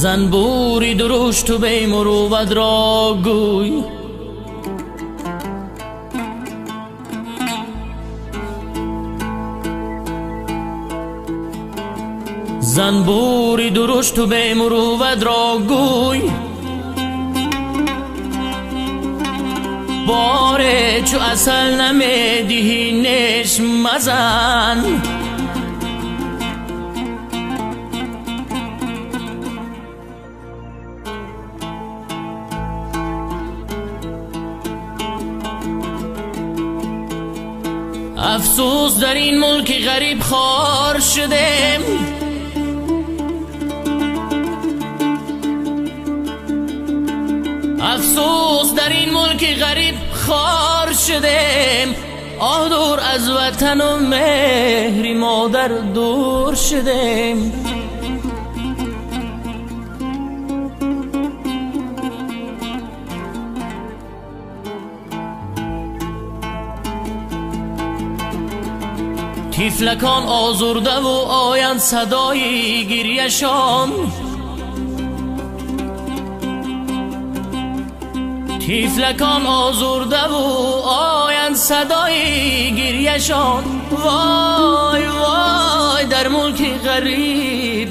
زنبوری درشت و بی مروت را گوی، زنبوری درشت و بی مروت را گوی، باره چو اصل نمیدهی نش مزن، افسوس در این ملک غریب خوار شدم، افسوس در این ملک غریب خوار شدم، آه دور از وطن و مهری مادر دور شدم. تیفلکان آزرده و آیند صدای گریه‌شان، تیفلکان آزرده و آیند صدای گریه‌شان. وای وای در ملک غریب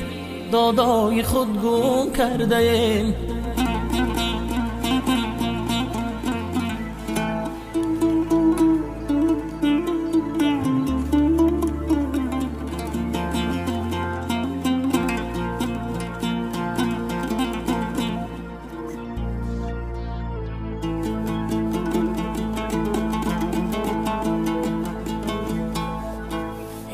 دادای خود گم کرده ایم،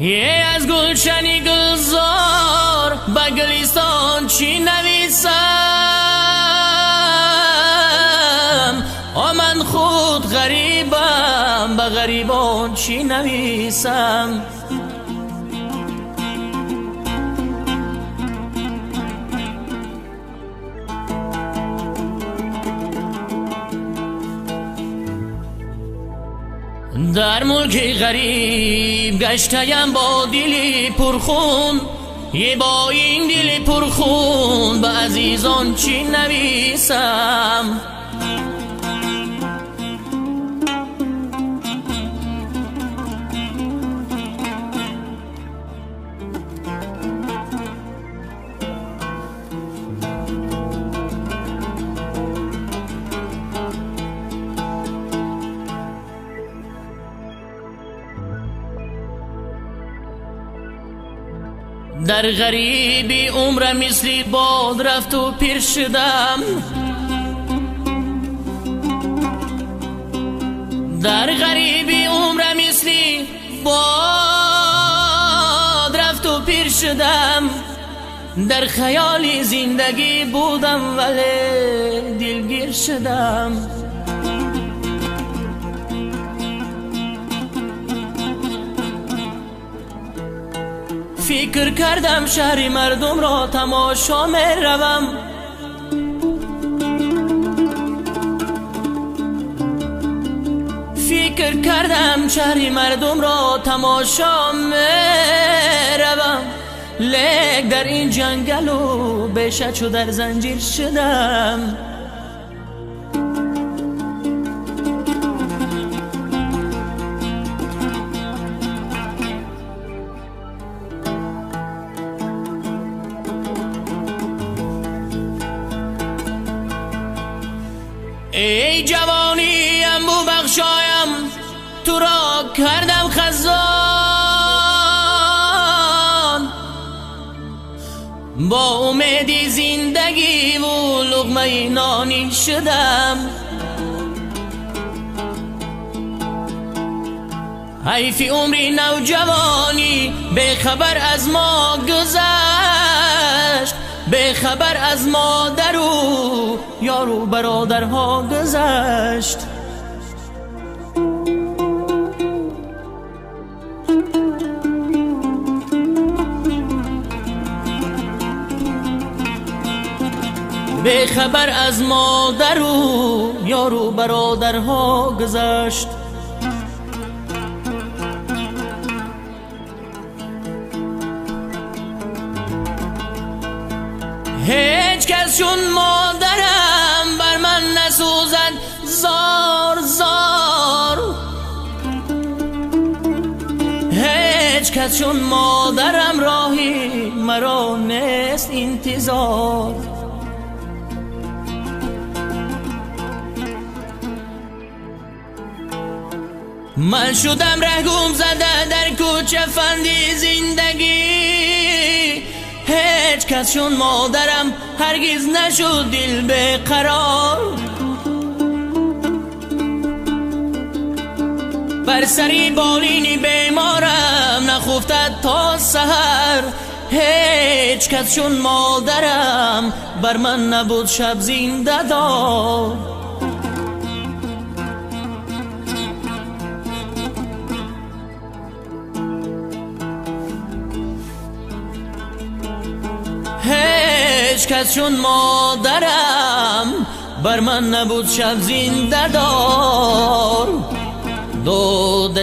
یه از گلشنی گلزار به گلیستان چی نویسم، من خود غریبم به غریبان چی نویسم. در ملک غریب گشتیم با دلی پرخون، یه با این دل پرخون به عزیزان چی نویسم. در غریبی عمر مثلی باد رفت و پیر شدم، در غریبی عمر مثلی باد رفت و پیر شدم، در خیالی زندگی بودم ولی دلگیر شدم. فکر کردم شهر مردم را تماشا می روم، فکر کردم شهر مردم را تماشا می روم، لیک در این جنگل و بیشه چو در زنجیر شدم. ای جوانی امو بخشایم تو را کردم خزان، با امیدی زندگی و لقمه نانی شدم. حیف عمری نوجوانی به خبر از ما گذشت، به خبر از مادر و یار و برادرها گذشت. به خبر از مادر و یار و برادرها گذشت. هیچ کس چون مادرم بر من نسوزد زار زار. هیچ کس چون مادرم راهی مرا نیست انتظار. من شدم رهگم زده در کوچه فندی زندگی. هیچ کس چون مادرم هرگز نشد دل به قرار. بر سری بالین بیمارم نخفتد تا سحر. هیچ کس چون مادرم بر من نبود شب زنده دار. هیچ کس چون مادرم بر من نبود شب زنده دار. داده